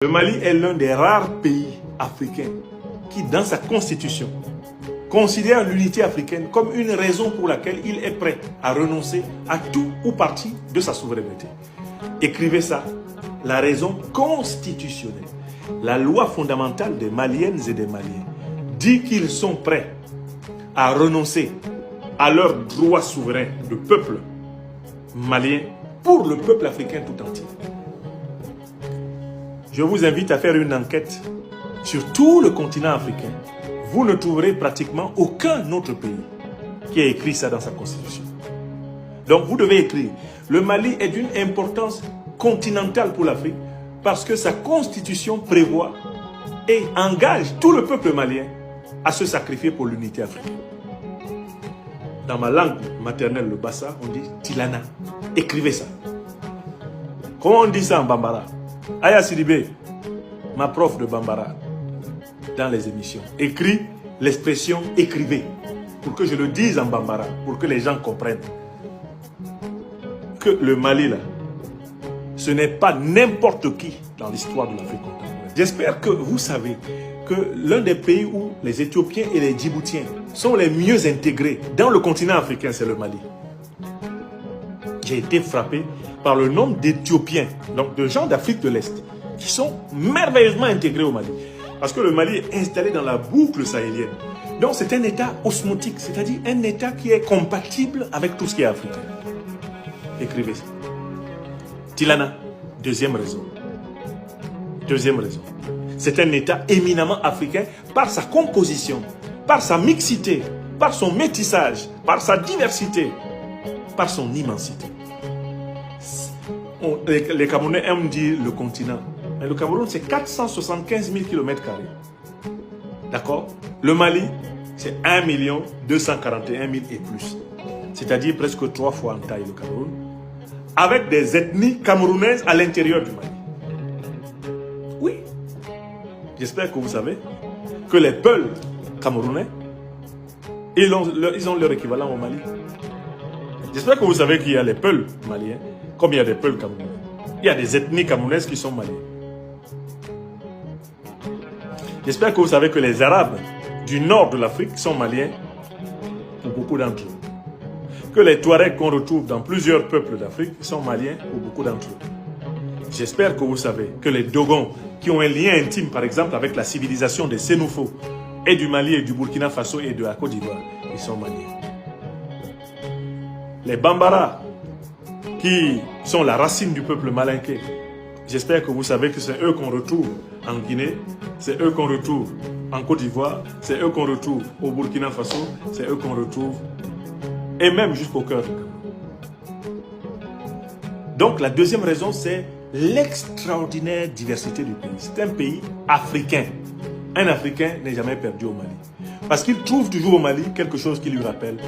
Le Mali est l'un des rares pays africains qui, dans sa constitution, considère l'unité africaine comme une raison pour laquelle il est prêt à renoncer à tout ou partie de sa souveraineté. Écrivez ça, la raison constitutionnelle, la loi fondamentale des Maliennes et des Maliens, dit qu'ils sont prêts à renoncer à leurs droits souverains de peuple malien pour le peuple africain tout entier. Je vous invite à faire une enquête sur tout le continent africain. Vous ne trouverez pratiquement aucun autre pays qui a écrit ça dans sa constitution. Donc vous devez écrire. Le Mali est d'une importance continentale pour l'Afrique parce que sa constitution prévoit et engage tout le peuple malien à se sacrifier pour l'unité africaine. Dans ma langue maternelle, le Bassa, on dit Tilana. Écrivez ça. Comment on dit ça en Bambara? Aya Sidibé, ma prof de Bambara, dans les émissions, écrit l'expression écrivez, pour que je le dise en Bambara, pour que les gens comprennent que le Mali, là, ce n'est pas n'importe qui dans l'histoire de l'Afrique contemporaine. J'espère que vous savez que l'un des pays où les Éthiopiens et les Djiboutiens sont les mieux intégrés dans le continent africain, c'est le Mali. J'ai été frappé par le nombre d'Éthiopiens, donc de gens d'Afrique de l'Est, qui sont merveilleusement intégrés au Mali. Parce que le Mali est installé dans la boucle sahélienne. Donc c'est un État osmotique, c'est-à-dire un État qui est compatible avec tout ce qui est africain. Écrivez ça. Tilana, deuxième raison. Deuxième raison. C'est un État éminemment africain par sa composition, par sa mixité, par son métissage, par sa diversité, par son immensité. Les Camerounais aiment dire le continent. Mais le Cameroun, c'est 475 000 km². D'accord? Le Mali, c'est 1 241 000 et plus. C'est-à-dire presque 3 fois en taille le Cameroun. Avec des ethnies camerounaises à l'intérieur du Mali. Oui. J'espère que vous savez que les Peuls camerounais, ils ont leur équivalent au Mali. J'espère que vous savez qu'il y a les Peuls maliens, comme il y a des Peuls camerounais. Il y a des ethnies camerounaises qui sont maliennes. J'espère que vous savez que les Arabes du nord de l'Afrique sont maliens pour beaucoup d'entre eux. Que les Touaregs qu'on retrouve dans plusieurs peuples d'Afrique sont maliens pour beaucoup d'entre eux. J'espère que vous savez que les Dogons, qui ont un lien intime par exemple avec la civilisation des Sénoufos, et du Mali et du Burkina Faso et de la Côte d'Ivoire, ils sont maliens. Les Bambara, qui sont la racine du peuple malinké, j'espère que vous savez que c'est eux qu'on retrouve en Guinée, c'est eux qu'on retrouve en Côte d'Ivoire, c'est eux qu'on retrouve au Burkina Faso, c'est eux qu'on retrouve, et même jusqu'au cœur. Donc la deuxième raison, c'est l'extraordinaire diversité du pays. C'est un pays africain. Un Africain n'est jamais perdu au Mali. Parce qu'il trouve toujours au Mali quelque chose qui lui rappelle